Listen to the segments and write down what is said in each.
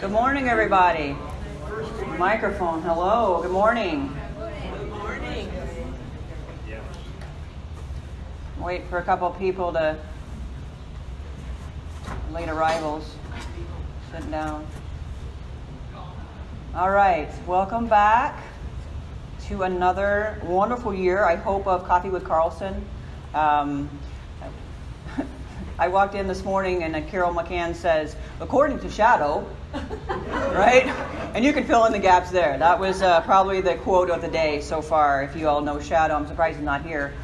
Good morning, everybody. Microphone, hello, good morning. Good morning. Wait for a couple people to, late arrivals, sit down. All right, welcome back to another wonderful year, I hope, of Coffee with Carlsen. I walked in this morning and Carol McCann says, according to Shadow, right? And you can fill in the gaps there. That was probably the quote of the day so far. If you all know Shadow, I'm surprised he's not here.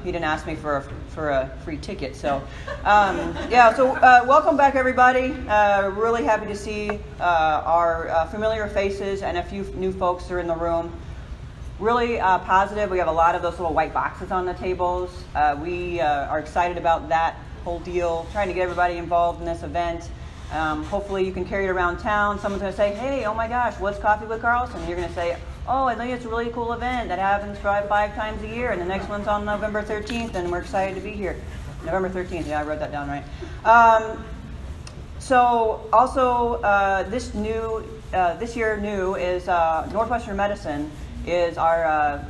He didn't ask me for a free ticket. So, welcome back, everybody. Really happy to see our familiar faces and a few new folks are in the room. Really positive. We have a lot of those little white boxes on the tables. We are excited about that whole deal, trying to get everybody involved in this event. Hopefully you can carry it around town. Someone's going to say, hey, oh my gosh, what's Coffee with Carlsen? And you're going to say, oh, I think it's a really cool event that happens five times a year, and the next one's on November 13th, and we're excited to be here. November 13th, yeah, I wrote that down right. This year new is Northwestern Medicine is our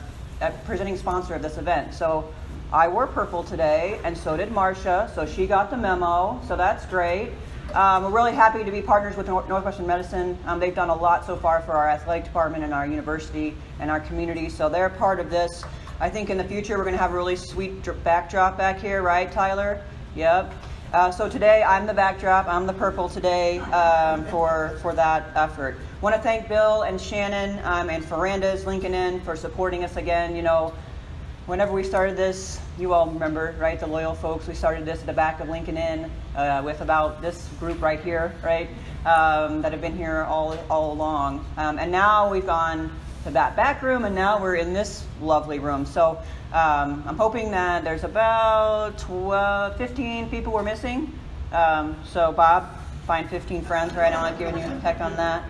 presenting sponsor of this event. So I wore purple today, and so did Marcia, so she got the memo, so that's great. We're really happy to be partners with Northwestern Medicine. They've done a lot so far for our athletic department and our university and our community, so they're part of this. I think in the future we're going to have a really sweet backdrop back here, right, Tyler? Yep. So today I'm the backdrop. I'm the purple today for that effort. I want to thank Bill and Shannon and Faranda's Lincoln Inn for supporting us again. You know, whenever we started this, you all remember, right, the loyal folks, we started this at the back of Lincoln Inn with about this group right here, right, that have been here all along. And now we've gone to that back room, and now we're in this lovely room. So I'm hoping that there's about 15 people we're missing. So Bob, find 15 friends, right? I'm not giving you a heck on that.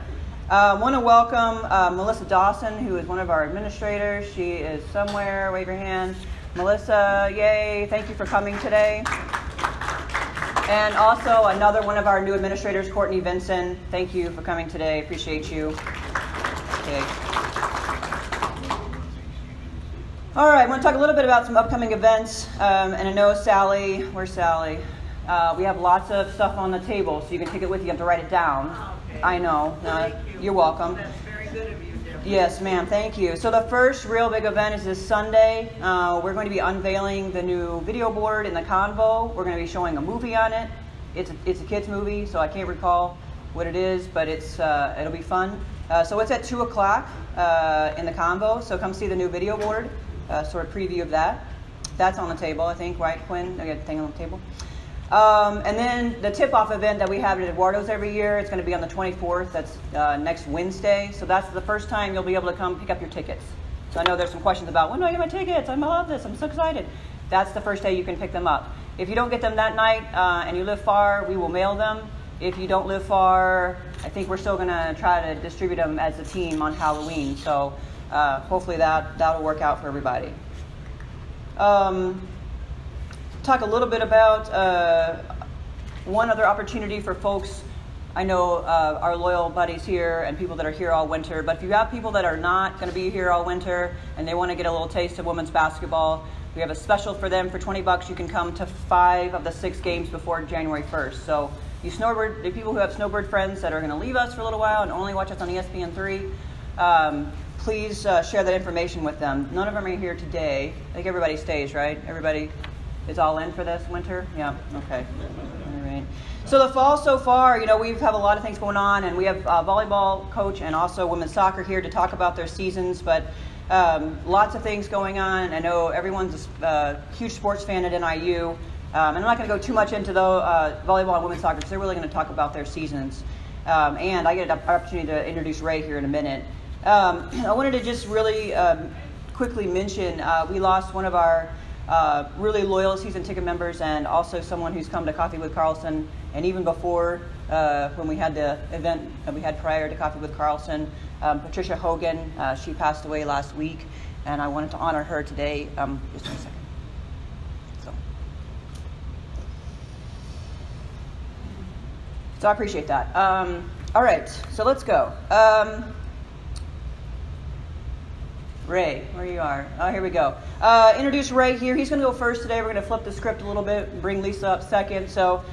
I want to welcome Melissa Dawson, who is one of our administrators. She is somewhere. Wave your hand. Melissa, yay. Thank you for coming today. And also another one of our new administrators, Courtney Vinson. Thank you for coming today. Appreciate you. Okay. All right, I want to talk a little bit about some upcoming events. And I know Sally, where's Sally? We have lots of stuff on the table, so you can take it with you. You have to write it down. Okay. I know. You're welcome. That's very good of you, Debbie. Yes, ma'am. Thank you. So the first real big event is this Sunday. We're going to be unveiling the new video board in the convo. We're going to be showing a movie on it. It's a kids movie, so I can't recall what it is, but it'll be fun. So it's at 2 o'clock in the convo. So come see the new video board. Sort of preview of that. That's on the table, I think, right, Quinn? I got the thing on the table. And then the tip-off event that we have at Eduardo's every year, it's going to be on the 24th. That's next Wednesday. So that's the first time you'll be able to come pick up your tickets. So I know there's some questions about, when do I get my tickets? I love this. I'm so excited. That's the first day you can pick them up. If you don't get them that night and you live far, we will mail them. If you don't live far, I think we're still going to try to distribute them as a team on Halloween. So hopefully that'll work out for everybody. Talk a little bit about one other opportunity for folks. I know our loyal buddies here and people that are here all winter, but if you have people that are not going to be here all winter and they want to get a little taste of women's basketball, we have a special for them for $20. You can come to 5 of the 6 games before January 1st. So the people who have snowbird friends that are going to leave us for a little while and only watch us on ESPN3, please share that information with them. None of them are here today. I think everybody stays, right? Everybody is all in for this winter? Yeah, okay. All right. So the fall so far, you know, we have a lot of things going on, and we have a volleyball coach and also women's soccer here to talk about their seasons, but lots of things going on. I know everyone's a huge sports fan at NIU, and I'm not going to go too much into the volleyball and women's soccer because they're really going to talk about their seasons. And I get an opportunity to introduce Ray here in a minute. I wanted to just really quickly mention we lost one of our really loyal season ticket members and also someone who's come to Coffee with Carlsen, and even before when we had the event that we had prior to Coffee with Carlsen, Patricia Hogan, she passed away last week, and I wanted to honor her today. Just one second. So I appreciate that. All right, so let's go. Ray, where you are. Oh, here we go. Introduce Ray here. He's going to go first today. We're going to flip the script a little bit and bring Lisa up second. So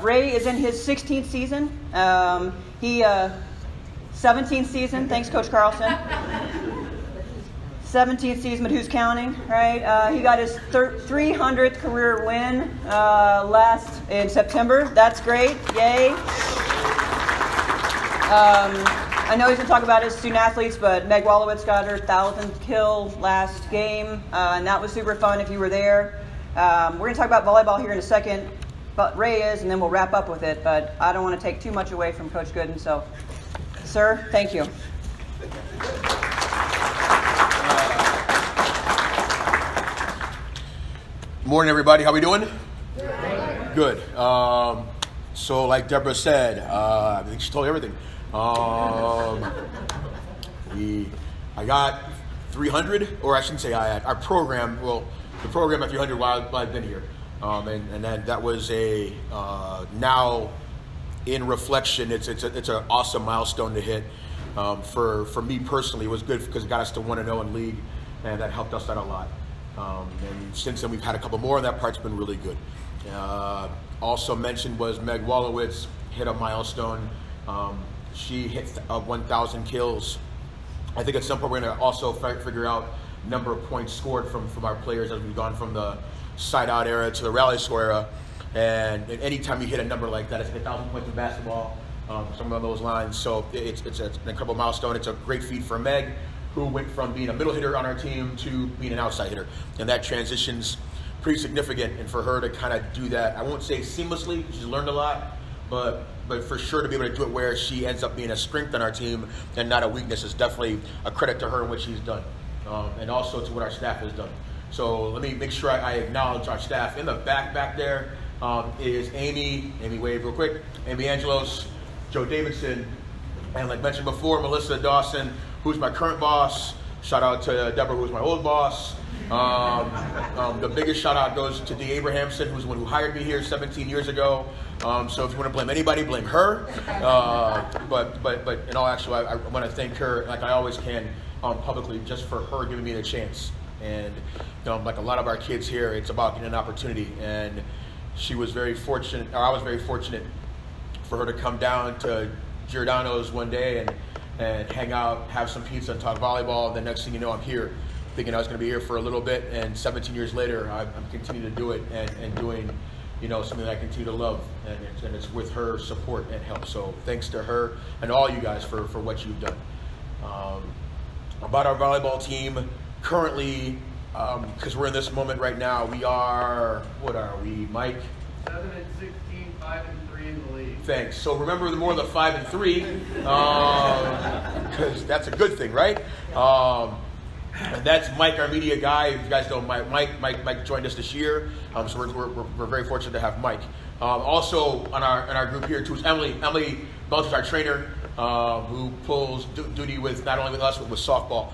Ray is in his 16th season. 17th season. Thanks, Coach Carlsen. 17th season, but who's counting, right? He got his 300th career win last in September. That's great. Yay. I know he's going to talk about his student athletes, but Meg Wolowitz got her 1,000th kill last game, and that was super fun if you were there. We're going to talk about volleyball here in a second, but Ray is, and then we'll wrap up with it. But I don't want to take too much away from Coach Gooden, so, sir, thank you. Morning, everybody. How we doing? Good. So, like Deborah said, I think she told you everything. I got 300, or I shouldn't say I had, our program, well, the program at 300 while I've been here. And that was a, now in reflection, it's an awesome milestone to hit. For me personally, it was good because it got us to 1-0 in league, and that helped us out a lot. And since then, we've had a couple more, and that part's been really good. Also mentioned was Meg Wolowitz hit a milestone. She hit 1,000 kills. I think at some point we're going to also figure out number of points scored from our players as we've gone from the side-out era to the rally score era. And anytime you hit a number like that, it's 1,000 points in basketball, something along those lines. So it's an incredible milestone. It's a great feat for Meg, who went from being a middle hitter on our team to being an outside hitter. And that transition's pretty significant. And for her to kind of do that, I won't say seamlessly, she's learned a lot, but for sure to be able to do it where she ends up being a strength on our team and not a weakness is definitely a credit to her and what she's done. And also to what our staff has done. So let me make sure I acknowledge our staff. In the back there is Amy wave real quick, Amy Angelos, Joe Davidson, and like mentioned before, Melissa Dawson, who's my current boss. Shout out to Deborah, who's my old boss. The biggest shout out goes to Dee Abrahamson, who's the one who hired me here 17 years ago. So if you want to blame anybody, blame her. But in all actuality, I want to thank her, like I always can, publicly, just for her giving me the chance. And like a lot of our kids here, it's about getting an opportunity. And she was very fortunate, or I was very fortunate, for her to come down to Giordano's one day and hang out, have some pizza, and talk volleyball. And the next thing you know, I'm here, thinking I was going to be here for a little bit. And 17 years later, I'm continuing to do it and doing, something that I continue to love. And it's with her support and help. So thanks to her and all you guys for what you've done. About our volleyball team, currently, because we're in this moment right now, we are, what are we, Mike? 7-16, 5-3 in the league. Thanks. So remember more of the 5 and 3, because that's a good thing, right? And that's Mike, our media guy. If you guys know Mike joined us this year, so we're very fortunate to have Mike. Also in our group here too is Emily. Emily Belcher's our trainer, who pulls duty with not only with us but with softball.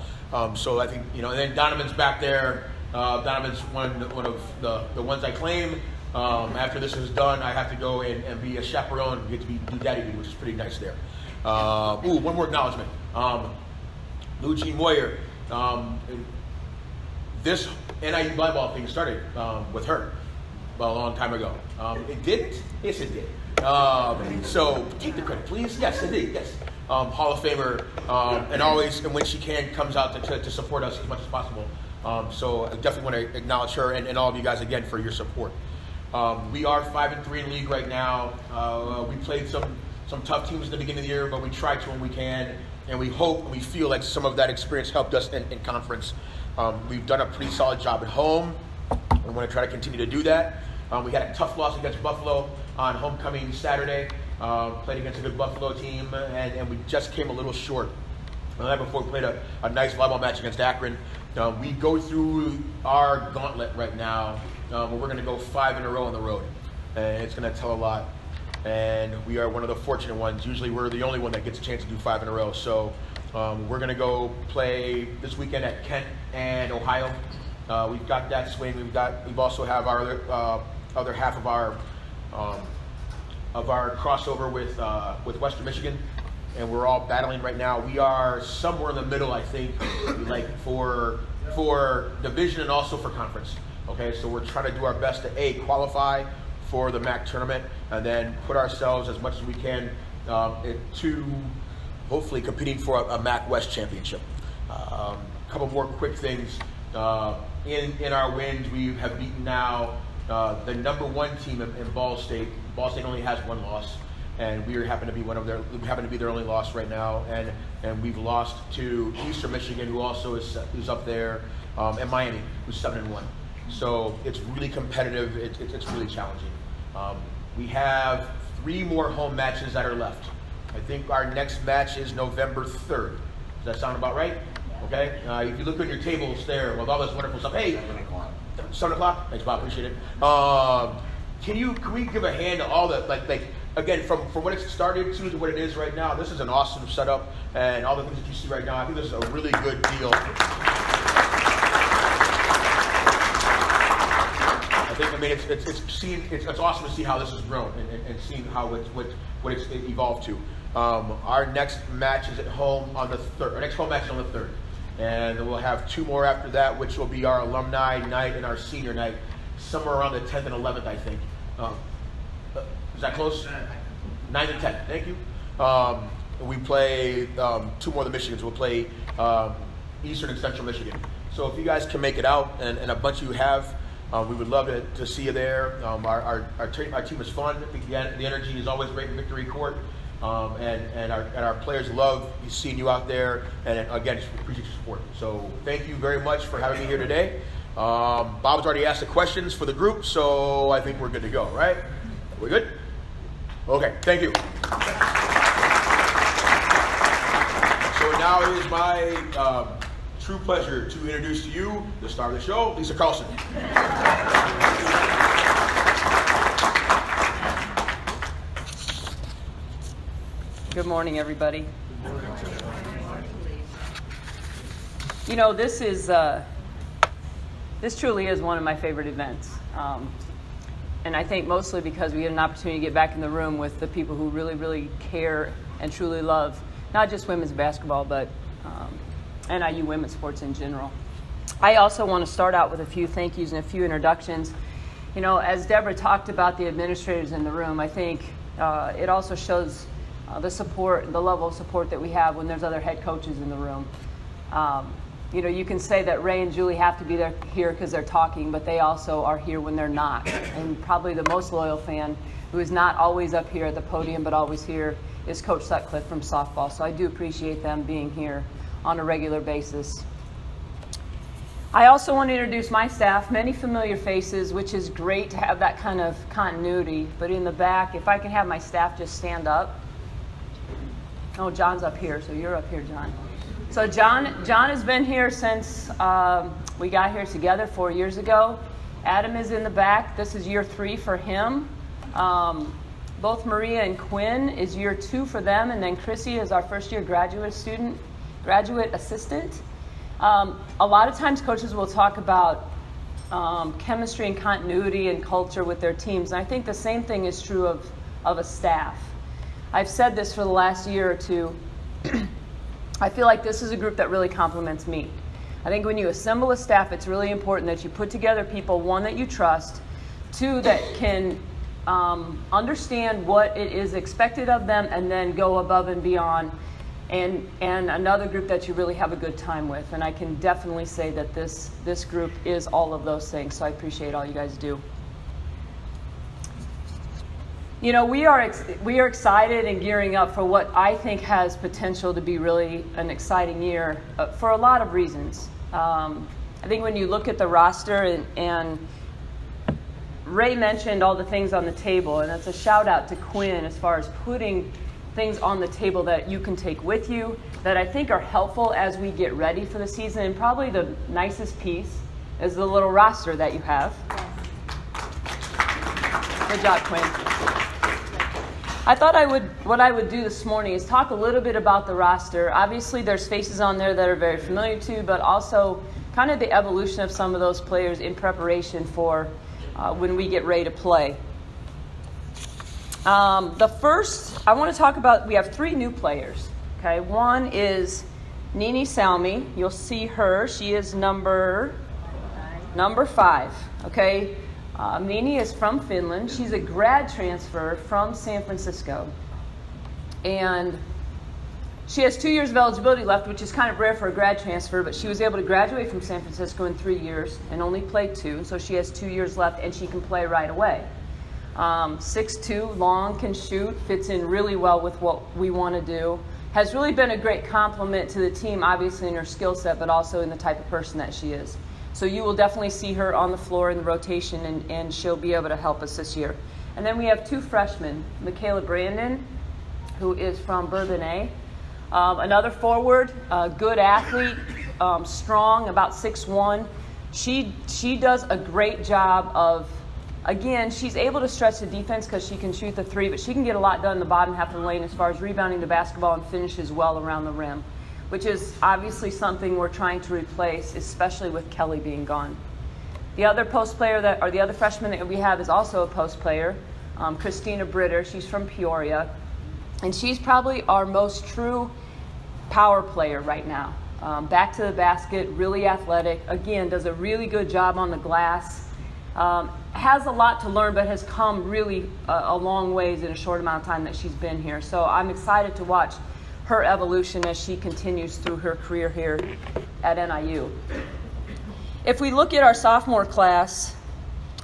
So I think and then Donovan's back there. Donovan's one of the ones I claim. After this is done, I have to go and be a chaperone and get to do daddy duty, which is pretty nice there. One more acknowledgement. Lou Jean Moyer. This NIU volleyball thing started with her a long time ago. It didn't? Yes, it did. So take the credit, please. Yes, indeed. Yes. Hall of Famer, and always, and when she can, comes out to support us as much as possible. So I definitely want to acknowledge her and all of you guys again for your support. We are 5-3 in league right now. We played some tough teams at the beginning of the year, but we try to when we can, and we hope and we feel like some of that experience helped us in conference. We've done a pretty solid job at home. We want to try to continue to do that. We had a tough loss against Buffalo on homecoming Saturday. Played against a good Buffalo team, and we just came a little short. The night before, we played a nice volleyball match against Akron. We go through our gauntlet right now, where we're going to go 5 in a row on the road, and it's going to tell a lot. And we are one of the fortunate ones. Usually, we're the only one that gets a chance to do 5 in a row. So we're going to go play this weekend at Kent and Ohio. We've got that swing. We've also have our other half of our crossover with Western Michigan. and we're all battling right now. We are somewhere in the middle, I think, like for division and also for conference. Okay, so we're trying to do our best to qualify for the MAC tournament, and then put ourselves as much as we can to hopefully competing for a MAC West championship. A couple more quick things. In our wins, we have beaten now the #1 team in Ball State. Ball State only has 1 loss, and we happen to be their only loss right now. And we've lost to Eastern Michigan, who also is up there, and Miami, who's 7-1. So it's really competitive. It's really challenging. We have 3 more home matches that are left. I think our next match is November 3rd. Does that sound about right? Okay. If you look on your tables there with all this wonderful stuff. Hey, 7 o'clock. Thanks, Bob. Appreciate it. Can we give a hand to all the like again from what it started to what it is right now? This is an awesome setup, and all the things that you see right now. I think this is a really good deal. It's awesome to see how this has grown and seeing how what it's evolved to. Our next match is at home on the 3rd. Our next home match is on the 3rd, and then we'll have 2 more after that, which will be our alumni night and our senior night, somewhere around the 10th and 11th, I think. Is that close? 9th and 10th. Thank you. We play 2 more of the Michigans. We'll play Eastern and Central Michigan. So if you guys can make it out, and a bunch of you have. We would love to see you there. Our team is fun. The energy is always great in Victory Court, and our players love seeing you out there. And again, just appreciate your support. So thank you very much for having me here today. Bob's already asked the questions for the group, so I think we're good to go. Right? We good? Okay. Thank you. So now it is my true pleasure to introduce to you the star of the show, Lisa Carlsen. Good morning, everybody. You know, this truly is one of my favorite events. And I think mostly because we get an opportunity to get back in the room with the people who really, really care and truly love not just women's basketball, but NIU women's sports in general. I also want to start out with a few thank yous and a few introductions. You know, as Deborah talked about the administrators in the room, I think it also shows the support, the level of support that we have when there's other head coaches in the room. You know, you can say that Ray and Julie have to be here because they're talking, but they also are here when they're not. And probably the most loyal fan, who is not always up here at the podium but always here, is Coach Sutcliffe from softball. So I do appreciate them being here on a regular basis. I also want to introduce my staff, many familiar faces, which is great to have that kind of continuity. But in the back, if I can have my staff just stand up. Oh, John's up here, so you're up here, John. So John has been here since we got here together 4 years ago. Adam is in the back. This is year 3 for him. Both Maria and Quinn is year 2 for them, and then Chrissy is our first-year graduate assistant. A lot of times coaches will talk about chemistry and continuity and culture with their teams, and I think the same thing is true of a staff. I've said this for the last year or two. I feel like this is a group that really complements me. I think when you assemble a staff, it's really important that you put together people, 1, that you trust, 2, that can understand what it is expected of them and then go above and beyond, and another group that you really have a good time with. And I can definitely say that this group is all of those things, so I appreciate all you guys do. You know, we are excited and gearing up for what I think has potential to be really an exciting year for a lot of reasons. I think when you look at the roster, and Ray mentioned all the things on the table, and it's a shout out to Quinn as far as putting things on the table that you can take with you that I think are helpful as we get ready for the season. And probably the nicest piece is the little roster that you have. Good job, Quinn. I thought what I would do this morning is talk a little bit about the roster. Obviously, there's faces on there that are very familiar to, but also kind of the evolution of some of those players in preparation for when we get ready to play. The first, I want to talk about, we have 3 new players. Okay, one is Nini Salmi. You'll see her. She is number 5. Okay, Nini is from Finland. She's a grad transfer from San Francisco. And she has 2 years of eligibility left, which is kind of rare for a grad transfer, but she was able to graduate from San Francisco in 3 years and only play 2. So she has 2 years left, and she can play right away. 6'2", long, can shoot, fits in really well with what we want to do. Has really been a great compliment to the team, obviously in her skill set, but also in the type of person that she is. So you will definitely see her on the floor in the rotation, and she'll be able to help us this year. And then we have 2 freshmen, Michaela Brandon, who is from Bourbonnais. Another forward, good athlete, strong, about 6'1". She does a great job of, again, she's able to stretch the defense because she can shoot the 3, but she can get a lot done in the bottom half of the lane as far as rebounding the basketball and finishes well around the rim, which is obviously something we're trying to replace, especially with Kelly being gone. The other post player the other freshman that we have is also a post player, Christina Britter. She's from Peoria, and she's probably our most true power player right now. Back to the basket, really athletic. Again, does a really good job on the glass. Has a lot to learn, but has come really a long ways in a short amount of time that she's been here. So I'm excited to watch her evolution as she continues through her career here at NIU. If we look at our sophomore class,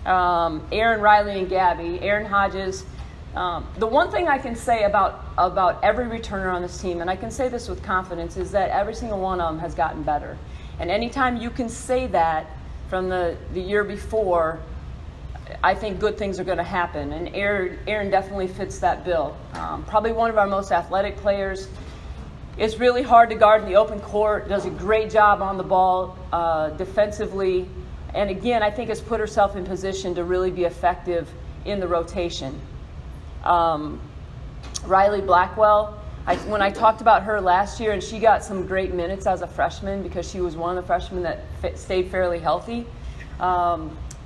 Aaron, Riley, and Gabby, Aaron Hodges, the one thing I can say about every returner on this team, and I can say this with confidence, is that every single one of them has gotten better. And anytime you can say that from the year before, I think good things are going to happen. And Aaron definitely fits that bill. Probably one of our most athletic players. Is really hard to guard in the open court, does a great job on the ball defensively. And again, I think has put herself in position to really be effective in the rotation. Riley Blackwell, when I talked about her last year, and she got some great minutes as a freshman because she was one of the freshmen that stayed fairly healthy.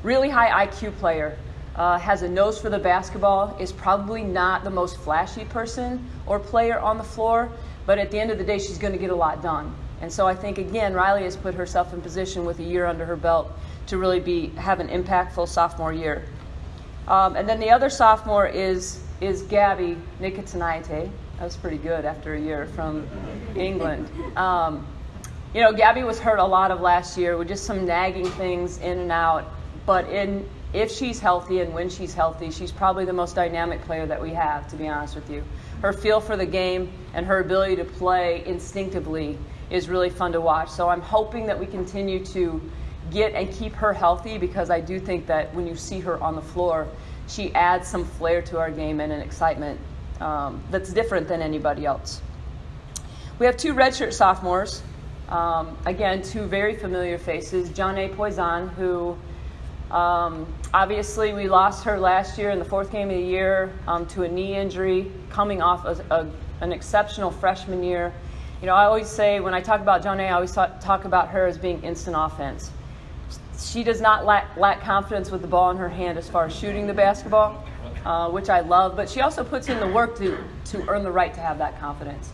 Really high IQ player, has a nose for the basketball, is probably not the most flashy person or player on the floor, but at the end of the day, she's going to get a lot done. And so I think, again, Riley has put herself in position with a year under her belt to really have an impactful sophomore year. And then the other sophomore is Gabby Nikitinaite. That was pretty good after a year from England. Gabby was hurt a lot of last year with just some nagging things in and out. But if she's healthy and when she's healthy, she's probably the most dynamic player that we have, to be honest with you. Her feel for the game and her ability to play instinctively is really fun to watch. So I'm hoping that we continue to get and keep her healthy, because I do think that when you see her on the floor, she adds some flair to our game and an excitement that's different than anybody else. We have 2 redshirt sophomores. Again, 2 very familiar faces. Janae Poison, who obviously we lost her last year in the 4th game of the year to a knee injury, coming off an exceptional freshman year. I always say, when I talk about Janae, I always talk about her as being instant offense. She does not lack confidence with the ball in her hand as far as shooting the basketball, which I love, but she also puts in the work to earn the right to have that confidence.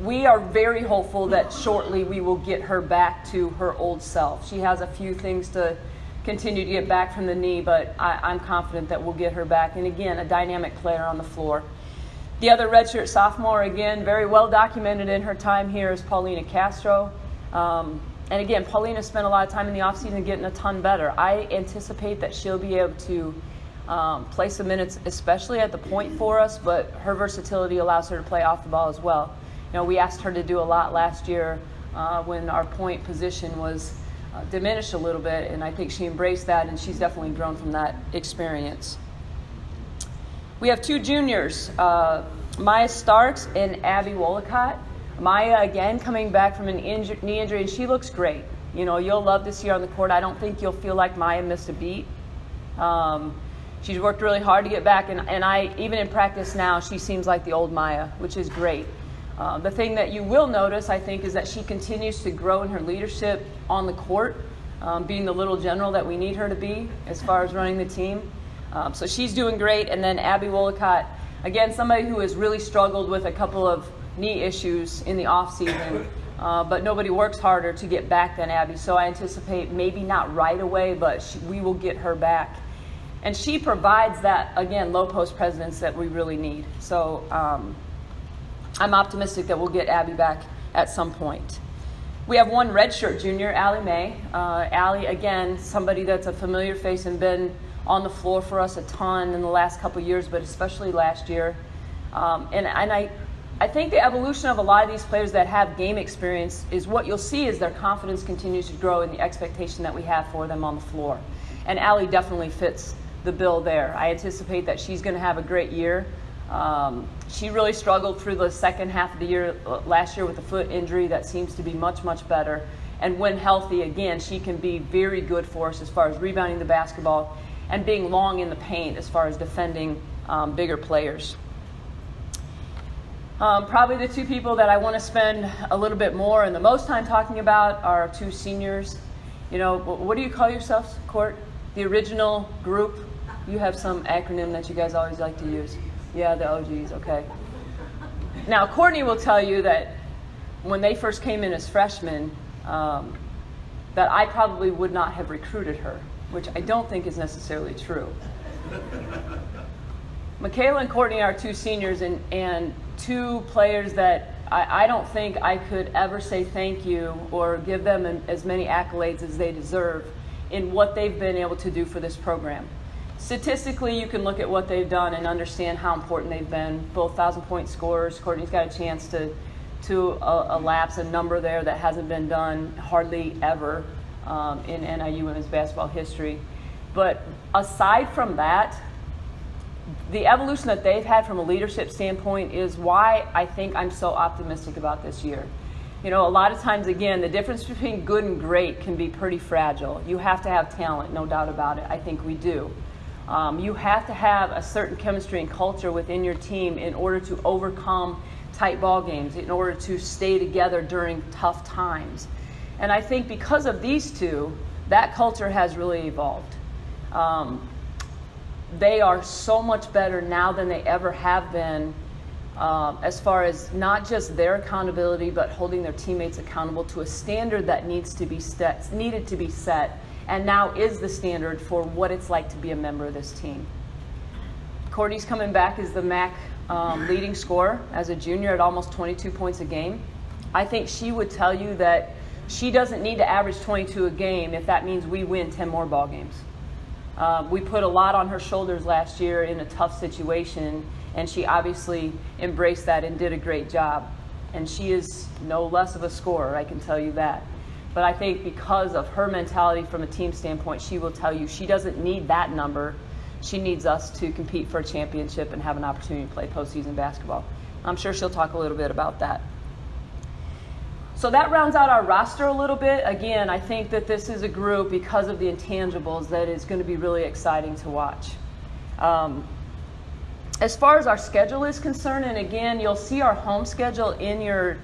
We are very hopeful that shortly we will get her back to her old self. She has a few things to continue to get back from the knee, but I'm confident that we'll get her back. And again, a dynamic player on the floor. The other redshirt sophomore, again, very well documented in her time here, is Paulina Castro. And again, Paulina spent a lot of time in the offseason getting a ton better. I anticipate that she'll be able to play some minutes, especially at the point for us, but her versatility allows her to play off the ball as well. We asked her to do a lot last year when our point position was diminished a little bit, and I think she embraced that, and she's definitely grown from that experience. We have 2 juniors, Maya Starks and Abby Wollicott. Maya, again, coming back from an knee injury, and she looks great. You'll love to see her on the court. I don't think you'll feel like Maya missed a beat. She's worked really hard to get back, and even in practice now, she seems like the old Maya, which is great. The thing that you will notice, I think, is that she continues to grow in her leadership on the court, being the little general that we need her to be as far as running the team. So she's doing great. And then Abby Wollicott, again, somebody who has really struggled with a couple of knee issues in the off season, but nobody works harder to get back than Abby. So I anticipate maybe not right away, but we will get her back. And she provides that, again, low post presence that we really need. So I'm optimistic that we'll get Abby back at some point. We have one redshirt junior, Allie May. Allie, again, somebody that's a familiar face and been on the floor for us a ton in the last couple of years, but especially last year. And I think the evolution of a lot of these players that have game experience is what you'll see is their confidence continues to grow in the expectation that we have for them on the floor. And Allie definitely fits the bill there. I anticipate that she's going to have a great year. She really struggled through the second half of the year last year with a foot injury that seems to be much, much better. And when healthy, again, she can be very good for us as far as rebounding the basketball and being long in the paint as far as defending bigger players. Probably the two people that I want to spend a little bit more and the most time talking about are our two seniors. You know, what do you call yourselves, Court? The original group? You have some acronym that you guys always like to use. Yeah, the OGs, okay. Now, Courtney will tell you that when they first came in as freshmen, that I probably would not have recruited her, which I don't think is necessarily true. Michaela and Courtney are two seniors and two players that I don't think I could ever say thank you or give them as many accolades as they deserve in what they've been able to do for this program. Statistically, you can look at what they've done and understand how important they've been. Both 1,000-point scorers. Courtney's got a chance to elapse a number there that hasn't been done hardly ever in NIU women's basketball history. But aside from that, the evolution that they've had from a leadership standpoint is why I think I'm so optimistic about this year. You know, a lot of times, again, the difference between good and great can be pretty fragile. You have to have talent, no doubt about it. I think we do. You have to have a certain chemistry and culture within your team in order to overcome tight ball games, in order to stay together during tough times. And I think because of these two, that culture has really evolved. They are so much better now than they ever have been as far as not just their accountability, but holding their teammates accountable to a standard that needed to be set, and now is the standard for what it's like to be a member of this team. Courtney's coming back as the MAC leading scorer as a junior at almost 22 points a game. I think she would tell you that she doesn't need to average 22 a game if that means we win 10 more ball games. We put a lot on her shoulders last year in a tough situation, and she obviously embraced that and did a great job. And she is no less of a scorer, I can tell you that. But I think because of her mentality from a team standpoint, she will tell you she doesn't need that number. She needs us to compete for a championship and have an opportunity to play postseason basketball. I'm sure she'll talk a little bit about that. So that rounds out our roster a little bit. Again, I think that this is a group, because of the intangibles, that is going to be really exciting to watch. As far as our schedule is concerned, and again, you'll see our home schedule in your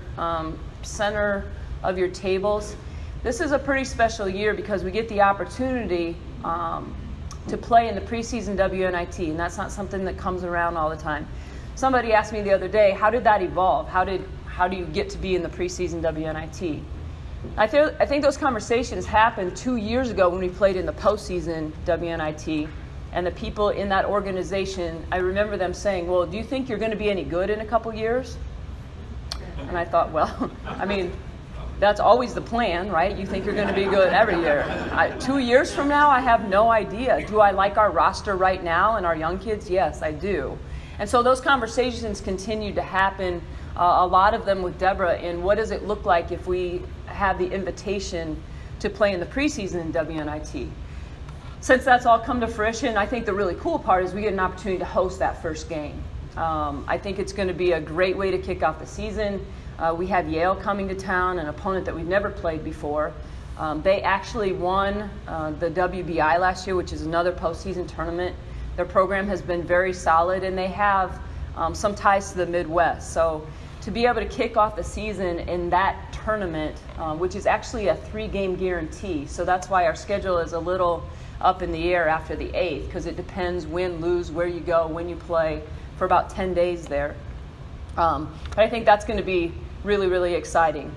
center of your tables. This is a pretty special year because we get the opportunity to play in the preseason WNIT, and that's not something that comes around all the time. Somebody asked me the other day, how did that evolve? How do you get to be in the preseason WNIT? I think those conversations happened 2 years ago when we played in the postseason WNIT, and the people in that organization, I remember them saying, well, do you think you're going to be any good in a couple years? And I thought, well, I mean, that's always the plan, right? You think you're going to be good every year. 2 years from now, I have no idea. Do I like our roster right now and our young kids? Yes, I do. And so those conversations continue to happen, a lot of them with Deborah, in what does it look like if we have the invitation to play in the preseason in WNIT. Since that's all come to fruition, I think the really cool part is we get an opportunity to host that first game. I think it's going to be a great way to kick off the season. We have Yale coming to town, an opponent that we've never played before. They actually won the WBI last year, which is another postseason tournament. Their program has been very solid, and they have some ties to the Midwest. So to be able to kick off the season in that tournament, which is actually a 3-game guarantee, so that's why our schedule is a little up in the air after the 8th because it depends when, lose, where you go, when you play for about 10 days there. But I think that's going to be really, really exciting.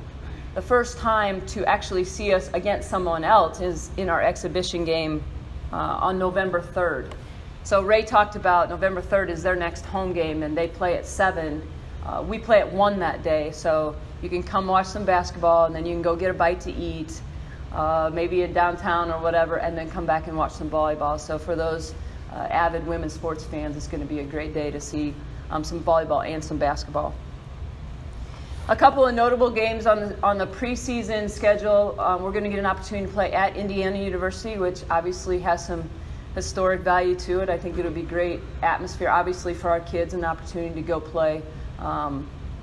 The first time to actually see us against someone else is in our exhibition game on November 3rd. So Ray talked about November 3rd is their next home game, and they play at 7. We play at 1 that day, so you can come watch some basketball, and then you can go get a bite to eat, maybe in downtown or whatever, and then come back and watch some volleyball. So for those avid women's sports fans, it's going to be a great day to see some volleyball and some basketball. A couple of notable games on the preseason schedule. We're going to get an opportunity to play at Indiana University, which obviously has some historic value to it. I think it'll be great atmosphere, obviously, for our kids, an opportunity to go play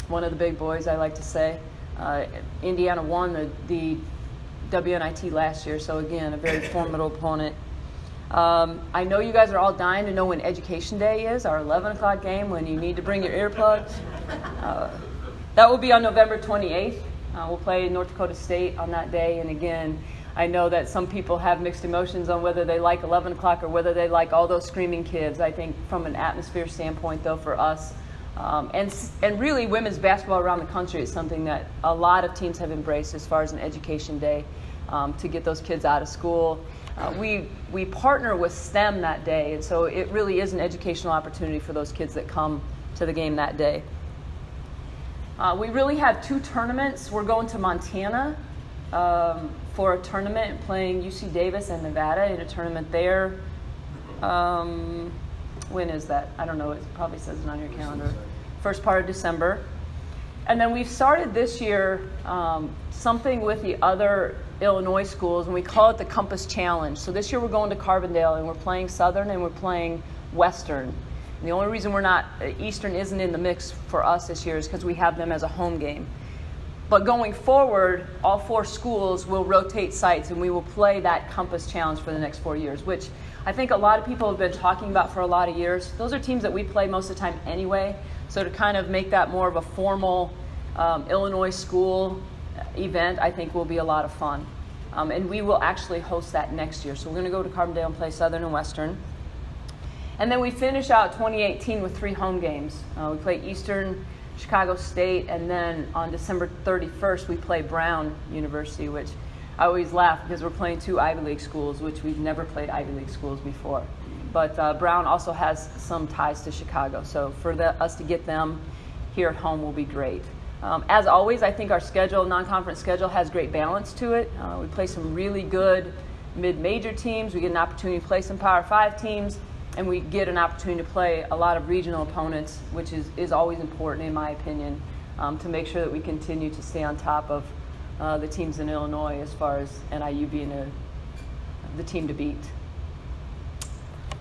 one of the big boys, I like to say. Indiana won the WNIT last year, so again, a very formidable opponent. I know you guys are all dying to know when Education Day is, our 11 o'clock game when you need to bring your earplugs. That will be on November 28th. We'll play North Dakota State on that day, and again, I know that some people have mixed emotions on whether they like 11 o'clock or whether they like all those screaming kids. I think from an atmosphere standpoint, though, for us, and really women's basketball around the country is something that a lot of teams have embraced as far as an education day to get those kids out of school. We partner with STEM that day, and so it really is an educational opportunity for those kids that come to the game that day. We really have 2 tournaments. We're going to Montana for a tournament, playing UC Davis and Nevada in a tournament there. When is that? I don't know. It probably says it on your calendar. First part of December. And then we've started this year something with the other Illinois schools, and we call it the Compass Challenge. So this year we're going to Carbondale, and we're playing Southern and we're playing Western. And the only reason Eastern isn't in the mix for us this year is because we have them as a home game. But going forward, all 4 schools will rotate sites, and we will play that Compass Challenge for the next 4 years, which I think a lot of people have been talking about for a lot of years. Those are teams that we play most of the time anyway, so to kind of make that more of a formal Illinois school event, I think will be a lot of fun. And we will actually host that next year. So we're going to go to Carbondale and play Southern and Western. And then we finish out 2018 with 3 home games. We play Eastern, Chicago State, and then on December 31st we play Brown University, which I always laugh because we're playing 2 Ivy League schools, which we've never played Ivy League schools before. But Brown also has some ties to Chicago, so for us to get them here at home will be great. As always, I think our schedule, non-conference schedule, has great balance to it. We play some really good mid-major teams. We get an opportunity to play some Power 5 teams, and we get an opportunity to play a lot of regional opponents, which is always important, in my opinion, to make sure that we continue to stay on top of the teams in Illinois as far as NIU being the team to beat.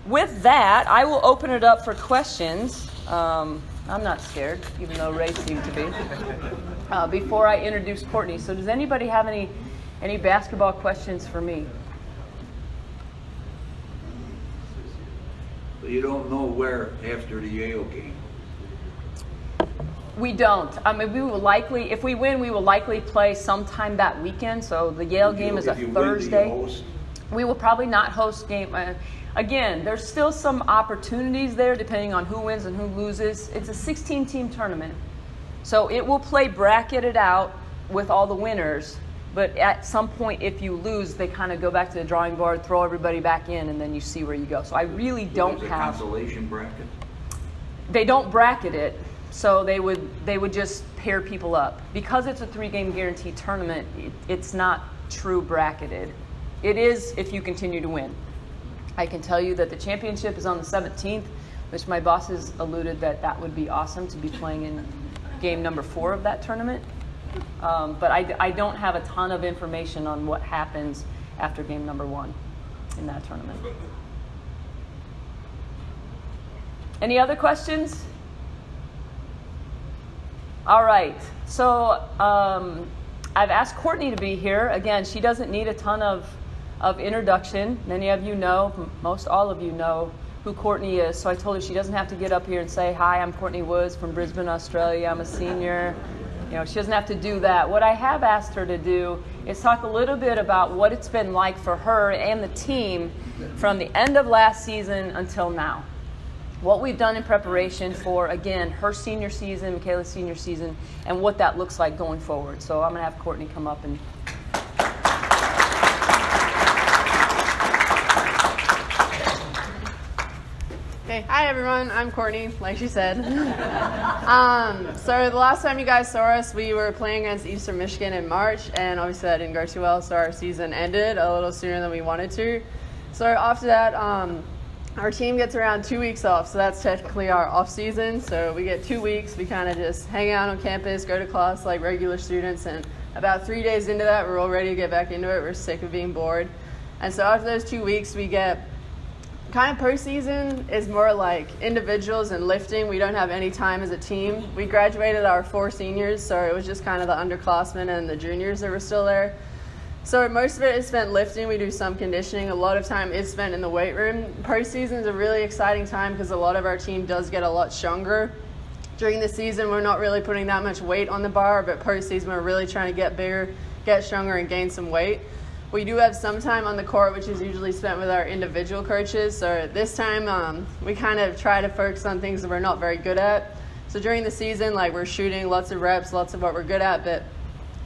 With that, I will open it up for questions. I'm not scared, even though Ray seemed to be, before I introduce Courtney. So does anybody have any basketball questions for me? You don't know where after the Yale game? We don't. I mean, we will likely, if we win, we will likely play sometime that weekend. So the Yale game is a Thursday. We will probably not host game. Again, there's still some opportunities there depending on who wins and who loses. It's a 16-team tournament. So it will play bracketed out with all the winners. But at some point, if you lose, they kind of go back to the drawing board, throw everybody back in, and then you see where you go. So I really don't have. There's a consolation bracket? They don't bracket it, so they would just pair people up. Because it's a 3-game guaranteed tournament, it's not true bracketed. It is if you continue to win. I can tell you that the championship is on the 17th, which my bosses alluded that would be awesome to be playing in game number 4 of that tournament. But I don't have a ton of information on what happens after game number 1 in that tournament. Any other questions? All right. So I've asked Courtney to be here. Again, she doesn't need a ton of introduction. Many of you know, most all of you know who Courtney is. So I told her she doesn't have to get up here and say, "Hi, I'm Courtney Woods from Brisbane, Australia. I'm a senior." You know, she doesn't have to do that. What I have asked her to do is talk a little bit about what it's been like for her and the team from the end of last season until now. What we've done in preparation for, again, her senior season, Michaela's senior season, and what that looks like going forward. So I'm going to have Courtney come up and... Okay, hi everyone, I'm Courtney, like she said. So the last time you guys saw us, we were playing against Eastern Michigan in March, and obviously that didn't go too well, so our season ended a little sooner than we wanted to. So after that, our team gets around 2 weeks off, so that's technically our off season. So we get 2 weeks, we kind of just hang out on campus, go to class like regular students, and about 3 days into that, we're all ready to get back into it. We're sick of being bored. And so after those 2 weeks, we get kind of postseason is more like individuals and lifting. We don't have any time as a team. We graduated our 4 seniors, so it was just kind of the underclassmen and the juniors that were still there. So most of it is spent lifting. We do some conditioning. A lot of time is spent in the weight room. Postseason is a really exciting time because a lot of our team does get a lot stronger. During the season, we're not really putting that much weight on the bar, but postseason, we're really trying to get bigger, get stronger, and gain some weight. We do have some time on the court, which is usually spent with our individual coaches. So this time, we kind of try to focus on things that we're not very good at. So during the season, like we're shooting lots of reps, lots of what we're good at, but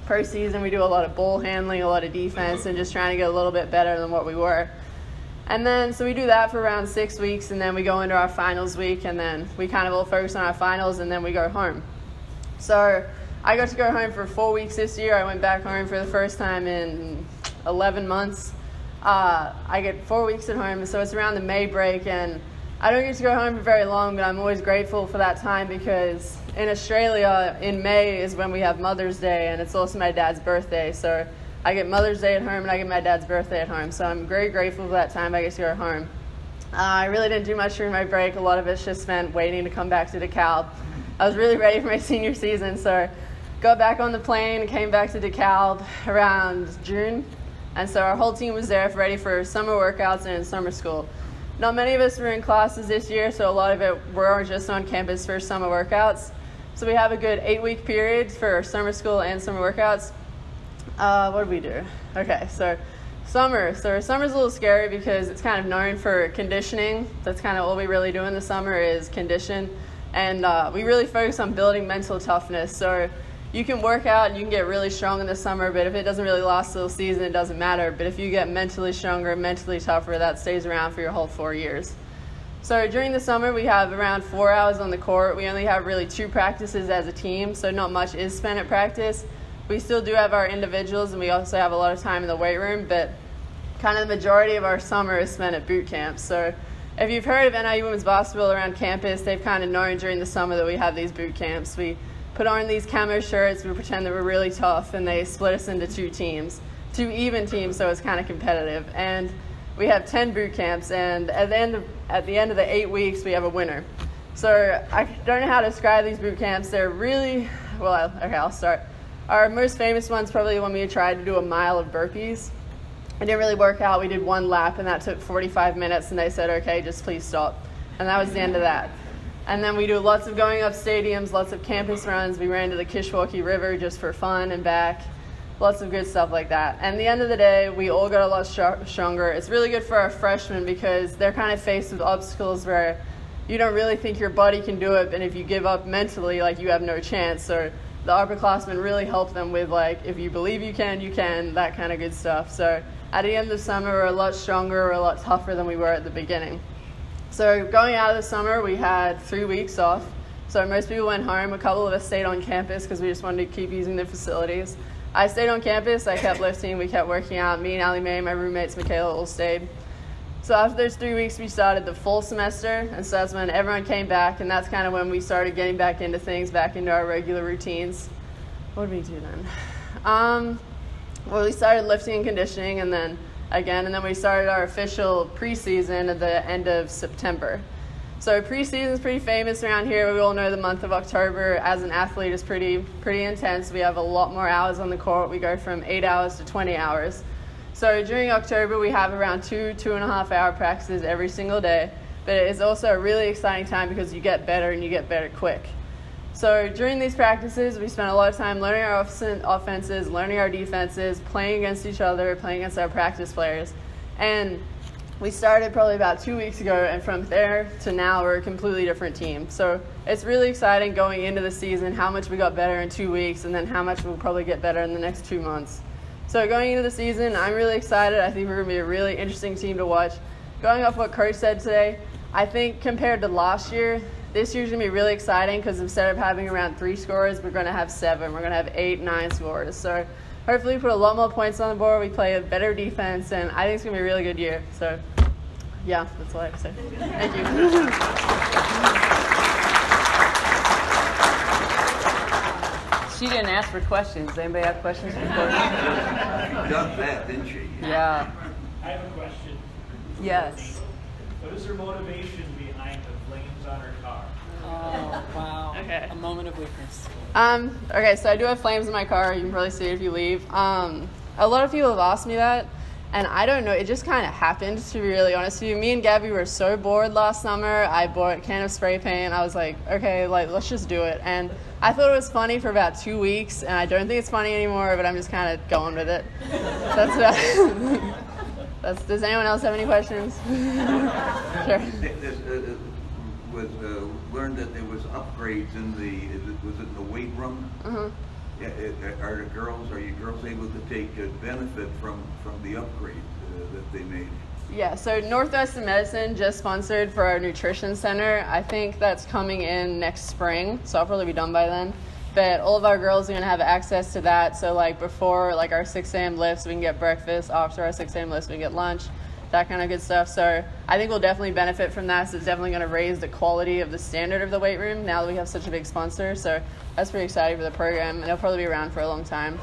postseason we do a lot of ball handling, a lot of defense, and just trying to get a little bit better than what we were. And then, so we do that for around 6 weeks, and then we go into our finals week, and then we kind of all focus on our finals, and then we go home. So I got to go home for 4 weeks this year. I went back home for the first time in 11 months. I get 4 weeks at home, so it's around the May break, and I don't get to go home for very long, but I'm always grateful for that time because in Australia, in May is when we have Mother's Day, and it's also my dad's birthday. So I get Mother's Day at home, and I get my dad's birthday at home. So I'm very grateful for that time I get to go home. I really didn't do much during my break. A lot of it's just spent waiting to come back to DeKalb. I was really ready for my senior season, so got back on the plane and came back to DeKalb around June. And so our whole team was there ready for summer workouts and summer school. Not many of us were in classes this year, so a lot of it were just on campus for summer workouts. So we have a good 8-week period for summer school and summer workouts. What did we do? Okay, so summer. So summer's a little scary because it's kind of known for conditioning. That's kind of all we really do in the summer is condition. And we really focus on building mental toughness. So you can work out and you can get really strong in the summer, but if it doesn't really last the whole season, it doesn't matter. But if you get mentally stronger, mentally tougher, that stays around for your whole 4 years. So during the summer, we have around 4 hours on the court. We only have really 2 practices as a team, so not much is spent at practice. We still do have our individuals, and we also have a lot of time in the weight room, but kind of the majority of our summer is spent at boot camps. So if you've heard of NIU women's basketball around campus, they've kind of known during the summer that we have these boot camps. We put on these camo shirts, we pretend that we're really tough, and they split us into 2 teams, 2 even teams, so it's kind of competitive. And we have 10 boot camps, and at the end of the 8 weeks, we have a winner. So I don't know how to describe these boot camps. They're really, well, okay, I'll start. Our most famous one's probably when we tried to do a mile of burpees. It didn't really work out. We did 1 lap, and that took 45 minutes, and they said, okay, just please stop. And that was the end of that. And then we do lots of going up stadiums, lots of campus runs. We ran to the Kishwaukee River just for fun and back. Lots of good stuff like that. And at the end of the day, we all got a lot stronger. It's really good for our freshmen because they're kind of faced with obstacles where you don't really think your body can do it, and if you give up mentally, like, you have no chance. So the upperclassmen really help them with, like, if you believe you can, that kind of good stuff. So at the end of the summer, we're a lot stronger, we're a lot tougher than we were at the beginning. So going out of the summer, we had 3 weeks off. So most people went home. A couple of us stayed on campus because we just wanted to keep using the facilities. I stayed on campus. I kept lifting. We kept working out. Me and Allie Mae, my roommates, Michaela, all stayed. So after those 3 weeks, we started the fall semester. And so that's when everyone came back. And that's kind of when we started getting back into things, back into our regular routines. What did we do then? Well, we started lifting and conditioning, and then we started our official preseason at the end of September. So preseason is pretty famous around here. We all know the month of October as an athlete is pretty intense. We have a lot more hours on the court. We go from 8 hours to 20 hours. So during October, we have around 2.5 hour practices every single day. But it's also a really exciting time because you get better and you get better quick. So during these practices, we spent a lot of time learning our offenses, learning our defenses, playing against each other, playing against our practice players. And we started probably about 2 weeks ago, and from there to now, we're a completely different team. So it's really exciting going into the season, how much we got better in 2 weeks, and then how much we'll probably get better in the next 2 months. So going into the season, I'm really excited. I think we're going to be a really interesting team to watch. Going off what Coach said today, I think compared to last year, this year's going to be really exciting because instead of having around 3 scorers, we're going to have 7. We're going to have 8, 9 scorers. So hopefully we put a lot more points on the board. We play a better defense, and I think it's going to be a really good year. So, yeah, that's all I have to say. Thank you. She didn't ask for questions. Anybody have questions for Coach? She done that, didn't she? Yeah. I have a question. Yes. What is her motivation behind the flames on her car? Oh, wow. Okay. A moment of weakness. Okay, so I do have flames in my car. You can probably see it if you leave. A lot of people have asked me that, and I don't know. It just kind of happened, to be really honest with you. Me and Gabby were so bored last summer. I bought a can of spray paint. I was like, okay, let's just do it. And I thought it was funny for about 2 weeks, and I don't think it's funny anymore, but I'm just kind of going with it. That's that. Does anyone else have any questions? Sure. Was learned that there was upgrades in was it in the weight room? Uh-huh. Yeah, are you girls able to take benefit from the upgrades that they made? Yeah, so Northwestern Medicine just sponsored for our nutrition center. I think that's coming in next spring, so I'll probably be done by then. But all of our girls are going to have access to that. So before our 6 a.m. lifts, we can get breakfast. After our 6 a.m. lifts, we can get lunch, that kind of good stuff. So I think we'll definitely benefit from that. So it's definitely going to raise the quality of the standard of the weight room now that we have such a big sponsor. So that's pretty exciting for the program, and it'll probably be around for a long time.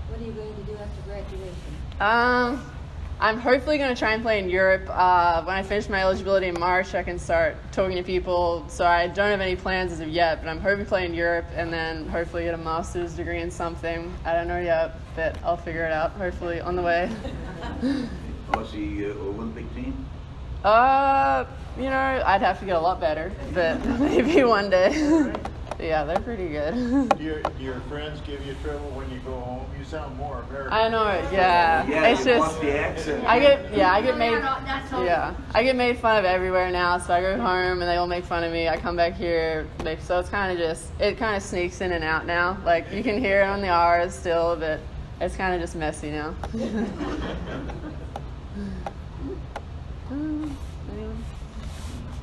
What are you going to do after graduation? I'm hopefully going to try and play in Europe. When I finish my eligibility in March, I can start talking to people. So I don't have any plans as of yet, but I'm hoping to play in Europe and then hopefully get a master's degree in something. I don't know yet, but I'll figure it out, hopefully, on the way. Was the Olympic team? I'd have to get a lot better, but maybe one day. Yeah, they're pretty good. Do your friends give you trouble when you go home? You sound more American. I know it. Yeah, it's just the accent. I get made fun of everywhere now. So I go home and they all make fun of me. I come back here, so it's kind of sneaks in and out now. You can hear it on the R's still, but it's kind of just messy now.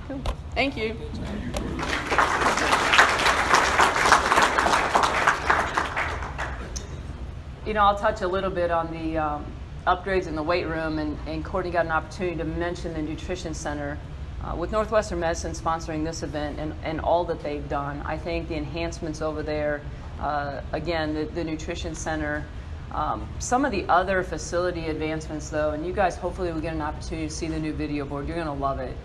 Cool. Thank you. I'll touch a little bit on the upgrades in the weight room, and Courtney got an opportunity to mention the nutrition center. With Northwestern Medicine sponsoring this event and all that they've done, I think the enhancements over there, again, the nutrition center, some of the other facility advancements though, and you guys hopefully will get an opportunity to see the new video board. You're going to love it.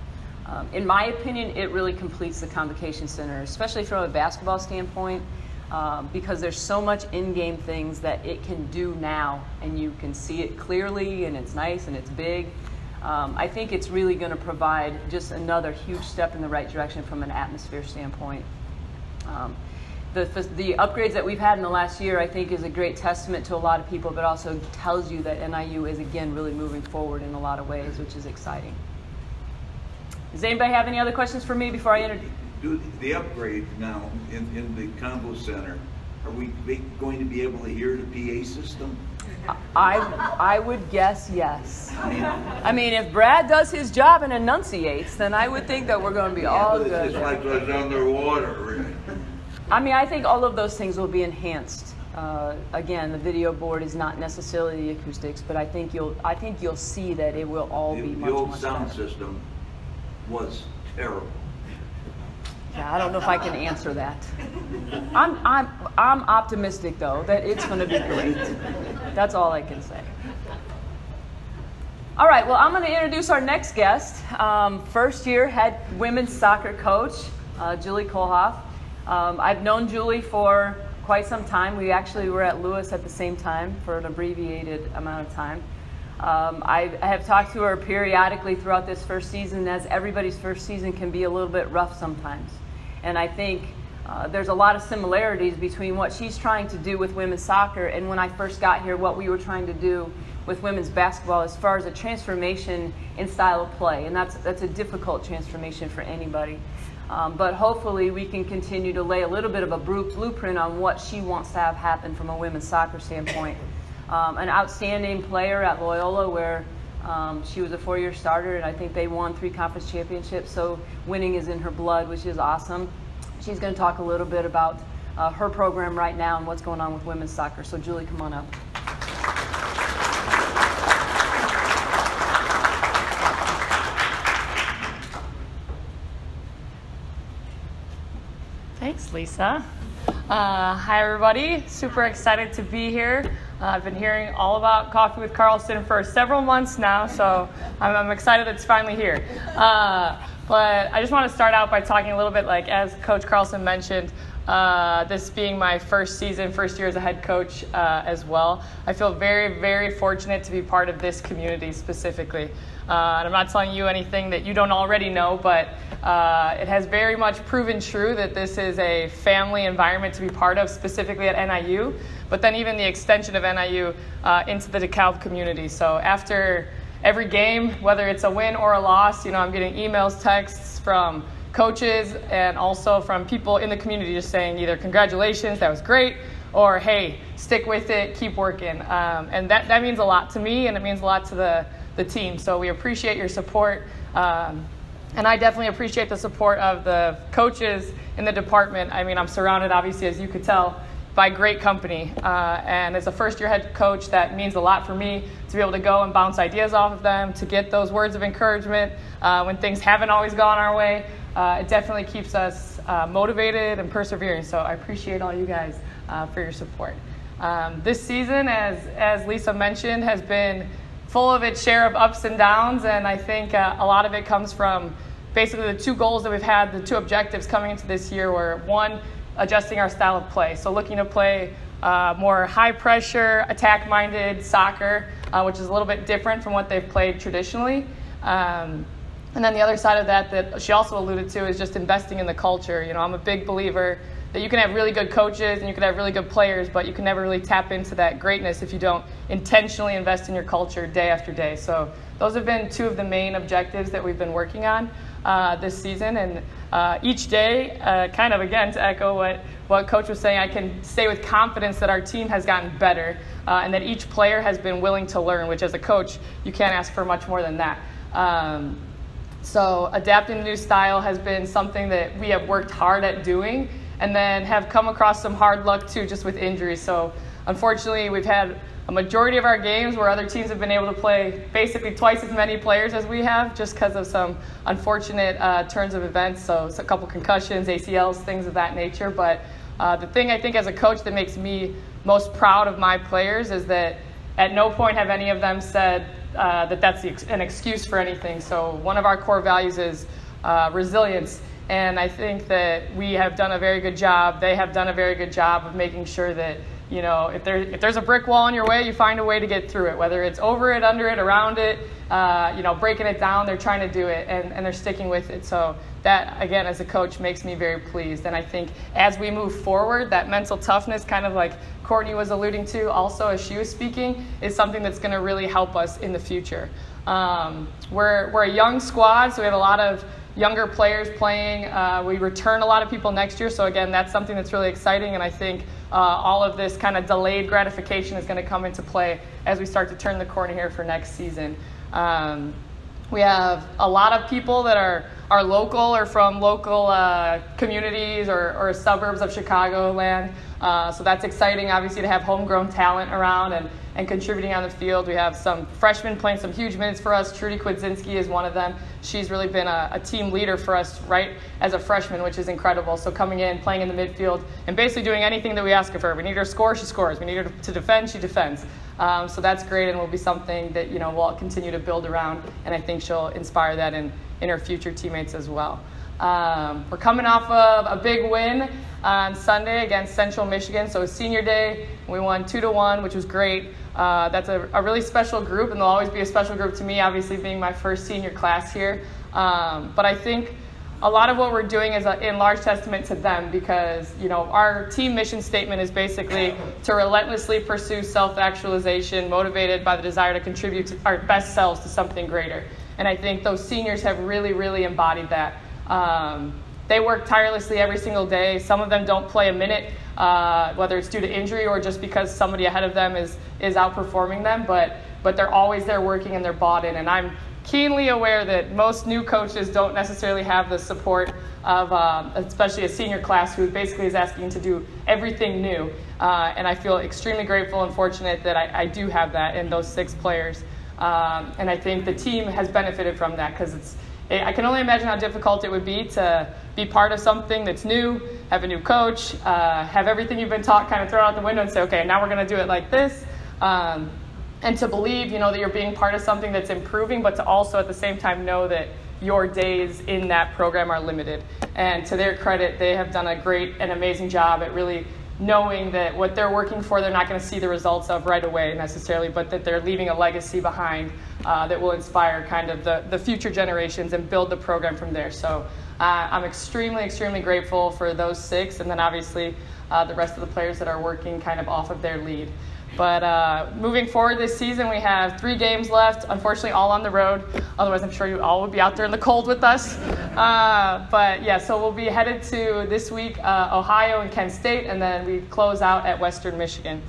In my opinion, it really completes the convocation center, especially from a basketball standpoint. Because there's so much in-game things that it can do now, and you can see it clearly, and it's nice and it's big. I think it's really going to provide just another huge step in the right direction from an atmosphere standpoint. The upgrades that we've had in the last year, I think, is a great testament to a lot of people, but also tells you that NIU is, again, really moving forward in a lot of ways, which is exciting. Does anybody have any other questions for me before I introduce? Do the upgrade now in the Convo Center, are we going to be able to hear the PA system? I would guess yes. I mean, if Brad does his job and enunciates, then I would think that we're going to be all good. It's like it's underwater. I mean, I think all of those things will be enhanced. Again, the video board is not necessarily the acoustics, but I think you'll see that it will all be much, the old much sound better. system was terrible. Yeah, I don't know if I can answer that. I'm optimistic though that it's going to be great. That's all I can say. All right, well, I'm going to introduce our next guest, first-year head women's soccer coach, Julie Kohlhoff. I've known Julie for quite some time. We actually were at Lewis at the same time for an abbreviated amount of time. I have talked to her periodically throughout this first season, as everybody's first season can be a little bit rough sometimes. And I think there's a lot of similarities between what she's trying to do with women's soccer and when I first got here, what we were trying to do with women's basketball as far as a transformation in style of play. And that's a difficult transformation for anybody. But hopefully we can continue to lay a little bit of a blueprint on what she wants to have happen from a women's soccer standpoint. An outstanding player at Loyola where she was a 4-year starter, and I think they won 3 conference championships, so winning is in her blood, which is awesome. She's going to talk a little bit about her program right now and what's going on with women's soccer. So Julie, come on up. Thanks, Lisa. Hi, everybody. Super excited to be here. I've been hearing all about Coffee with Carlsen for several months now, so I'm excited it's finally here. But I just want to start out by talking a little bit, like as Coach Carlsen mentioned, this being my first year as a head coach as well. I feel very, very fortunate to be part of this community specifically. And I'm not telling you anything that you don't already know, but it has very much proven true that this is a family environment to be part of, specifically at NIU, but then even the extension of NIU into the DeKalb community. So after every game, whether it's a win or a loss, I'm getting emails, texts from coaches and also from people in the community just saying either congratulations, that was great, or hey, stick with it, keep working. And that means a lot to me, and it means a lot to the team. So we appreciate your support. And I definitely appreciate the support of the coaches in the department. I mean, I'm surrounded, obviously, as you could tell, by great company. And as a first-year head coach, that means a lot for me to be able to go and bounce ideas off of them, to get those words of encouragement when things haven't always gone our way. It definitely keeps us motivated and persevering. So I appreciate all you guys for your support. This season, as Lisa mentioned, has been full of its share of ups and downs, and I think a lot of it comes from basically the 2 goals that we've had, the 2 objectives coming into this year were, 1, adjusting our style of play. So looking to play more high-pressure, attack-minded soccer, which is a little bit different from what they've played traditionally. And then the other side of that she also alluded to is just investing in the culture. I'm a big believer that you can have really good coaches and you can have really good players, but you can never really tap into that greatness if you don't intentionally invest in your culture day after day. So those have been 2 of the main objectives that we've been working on this season. And each day, kind of again to echo what Coach was saying, I can say with confidence that our team has gotten better and that each player has been willing to learn, which as a coach, you can't ask for much more than that. So adapting to new style has been something that we have worked hard at doing, and then have come across some hard luck too, just with injuries. So unfortunately, we've had a majority of our games where other teams have been able to play basically twice as many players as we have, just because of some unfortunate turns of events. So it's a couple concussions, ACLs, things of that nature. But the thing I think as a coach that makes me most proud of my players is that at no point have any of them said that that's an excuse for anything. So one of our core values is resilience. And I think that we have done a very good job. They have done a very good job of making sure that, if there's a brick wall in your way, you find a way to get through it, whether it's over it, under it, around it, breaking it down, they're trying to do it and they're sticking with it. So that, again, as a coach, makes me very pleased. And I think as we move forward, that mental toughness, kind of like Courtney was alluding to also as she was speaking, is something that's going to really help us in the future. We're a young squad, so we have a lot of younger players playing. We return a lot of people next year, so again, that's something that's really exciting, and I think all of this kind of delayed gratification is going to come into play as we start to turn the corner here for next season. We have a lot of people that are local or from local communities or suburbs of Chicagoland, so that's exciting, obviously, to have homegrown talent around and contributing on the field. We have some freshmen playing some huge minutes for us. Trudy Kwidzinski is one of them. She's really been a team leader for us right as a freshman, which is incredible. So coming in, playing in the midfield, and basically doing anything that we ask of her. We need her to score, she scores. We need her to defend, she defends. So that's great, and will be something that we'll continue to build around, and I think she'll inspire that in her future teammates as well. We're coming off of a big win on Sunday against Central Michigan. So senior day, we won 2-1, which was great. That's a really special group, and they'll always be a special group to me, obviously being my first senior class here. But I think a lot of what we're doing is in large testament to them because, our team mission statement is basically to relentlessly pursue self-actualization, motivated by the desire to contribute to our best selves to something greater. And I think those seniors have really, really embodied that. They work tirelessly every single day. Some of them don't play a minute, whether it's due to injury or just because somebody ahead of them is outperforming them. But they're always there working and they're bought in. And I'm keenly aware that most new coaches don't necessarily have the support of, especially a senior class who basically is asking to do everything new. And I feel extremely grateful and fortunate that I do have that in those 6 players. And I think the team has benefited from that because I can only imagine how difficult it would be to be part of something that's new, have a new coach, have everything you've been taught kind of thrown out the window and say, okay, now we're going to do it like this. And to believe, that you're being part of something that's improving, but to also at the same time know that your days in that program are limited. And to their credit, they have done a great and amazing job at really knowing that what they're working for, they're not going to see the results of right away necessarily, but that they're leaving a legacy behind that will inspire kind of the future generations and build the program from there. So I'm extremely, extremely grateful for those 6, and then obviously the rest of the players that are working kind of off of their lead. But moving forward this season, we have 3 games left, unfortunately all on the road. Otherwise, I'm sure you all would be out there in the cold with us. But yeah, so we'll be headed to this week, Ohio and Kent State, and then we close out at Western Michigan.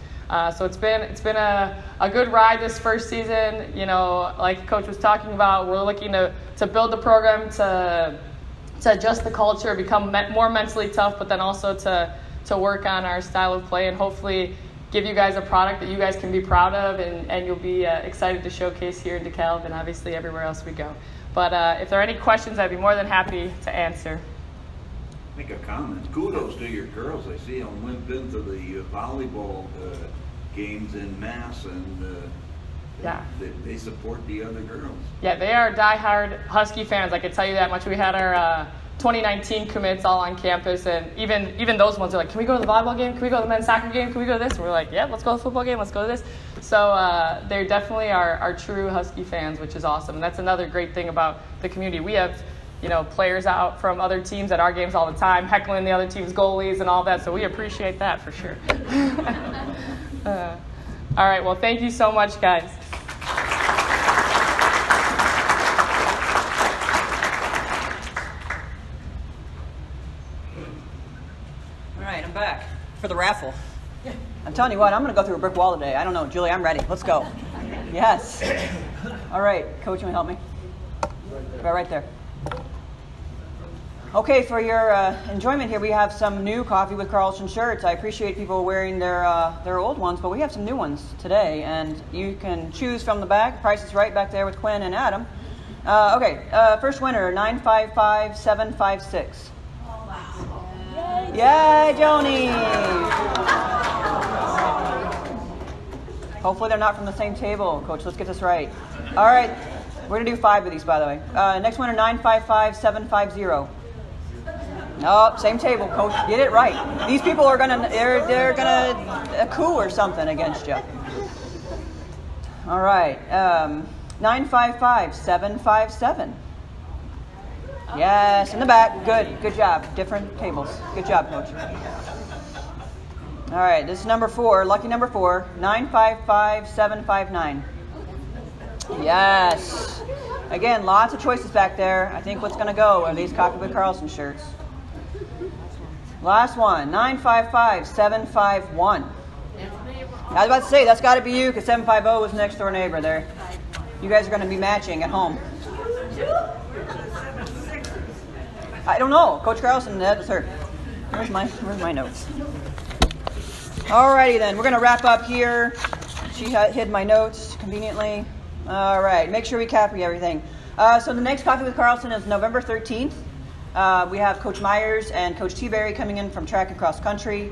So it's been a good ride this first season. Like Coach was talking about, we're looking to build the program, to adjust the culture, become more mentally tough, but then also to work on our style of play and hopefully give you guys a product that you guys can be proud of and you'll be excited to showcase here in DeKalb and obviously everywhere else we go. But if there are any questions, I'd be more than happy to answer. Make a comment. Kudos to your girls. I see them went into the volleyball games in Mass and yeah, they support the other girls. Yeah, they are diehard Husky fans. I can tell you that much. We had our 2019 commits all on campus, and even those ones are like, can we go to the volleyball game? Can we go to the men's soccer game? Can we go to this? And we're like, yeah, let's go to the football game. Let's go to this. So they definitely are true Husky fans, which is awesome. And that's another great thing about the community. We have, players out from other teams at our games all the time, heckling the other team's goalies and all that. So we appreciate that for sure. All right. Well, thank you so much, guys. I'm back for the raffle. I'm telling you what, I'm going to go through a brick wall today. I don't know. Julie, I'm ready. Let's go. Yes. All right. Coach, you want to help me? Right there. Okay, for your enjoyment here, we have some new Coffee with Carlsen shirts. I appreciate people wearing their old ones, but we have some new ones today, and you can choose from the back. Price is right back there with Quinn and Adam. First winner, 955756. Yay, Joni! Hopefully they're not from the same table. Coach, let's get this right. All right, we're going to do 5 of these, by the way. Next winner, 955750. Oh, same table, Coach. Get it right. These people are they're gonna coup or something against you. All right, 955757. Yes, in the back. Good job. Different tables. Good job, Coach. All right, this is number 4, lucky number 4, 955759. Yes. Again, lots of choices back there. I think what's going to go are these Coffee with Carlsen shirts. Last one, 955751. I was about to say, that's got to be you, because 750 was next door neighbor there. You guys are going to be matching at home. I don't know. Coach Carlsen, that was her. Where's my notes? Alrighty then, we're going to wrap up here. She hid my notes conveniently. All right, make sure we copy everything. So the next Coffee with Carlsen is November 13th. We have Coach Myers and Coach T-Berry coming in from track and cross country.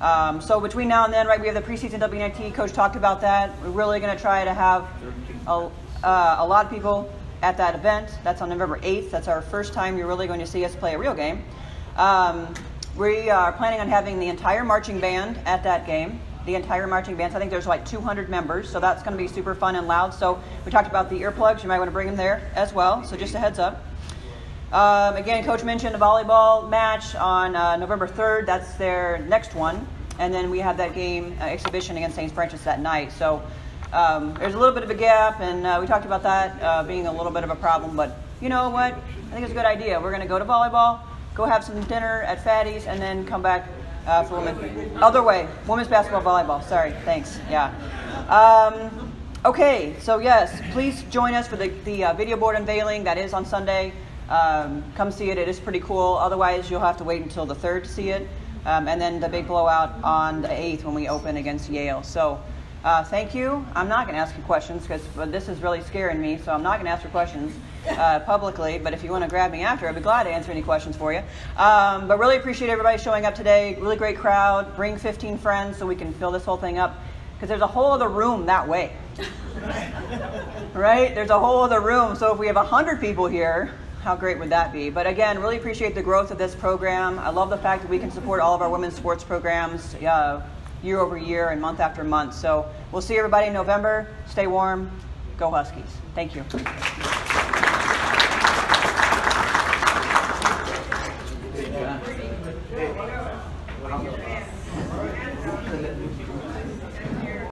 So between now and then, right, we have the preseason WNIT. Coach talked about that. We're really going to try to have a lot of people at that event. That's on November 8th. That's our first time you're really going to see us play a real game. We are planning on having the entire marching band at that game. The entire marching band. So I think there's like 200 members. So that's going to be super fun and loud. So we talked about the earplugs. You might want to bring them there as well. So just a heads up. Again, Coach mentioned a volleyball match on November 3rd. That's their next one. And then we have that game exhibition against St. Francis that night. So there's a little bit of a gap, and we talked about that being a little bit of a problem. But you know what? I think it's a good idea. We're going to go to volleyball, go have some dinner at Fatty's, and then come back for women. Other way, women's basketball, volleyball. Sorry, thanks. Yeah. Okay, so yes, please join us for the video board unveiling. That is on Sunday. Come see it. It is pretty cool. Otherwise, you'll have to wait until the 3rd to see it. And then the big blowout on the 8th when we open against Yale. So thank you. I'm not going to ask you questions because this is really scaring me, so I'm not going to ask you questions publicly. But if you want to grab me after, I'd be glad to answer any questions for you. But really appreciate everybody showing up today. Really great crowd. Bring 15 friends so we can fill this whole thing up because there's a whole other room that way. Right? There's a whole other room. So if we have 100 people here, how great would that be? But again, really appreciate the growth of this program. I love the fact that we can support all of our women's sports programs year over year and month after month. So we'll see everybody in November. Stay warm. Go Huskies. Thank you.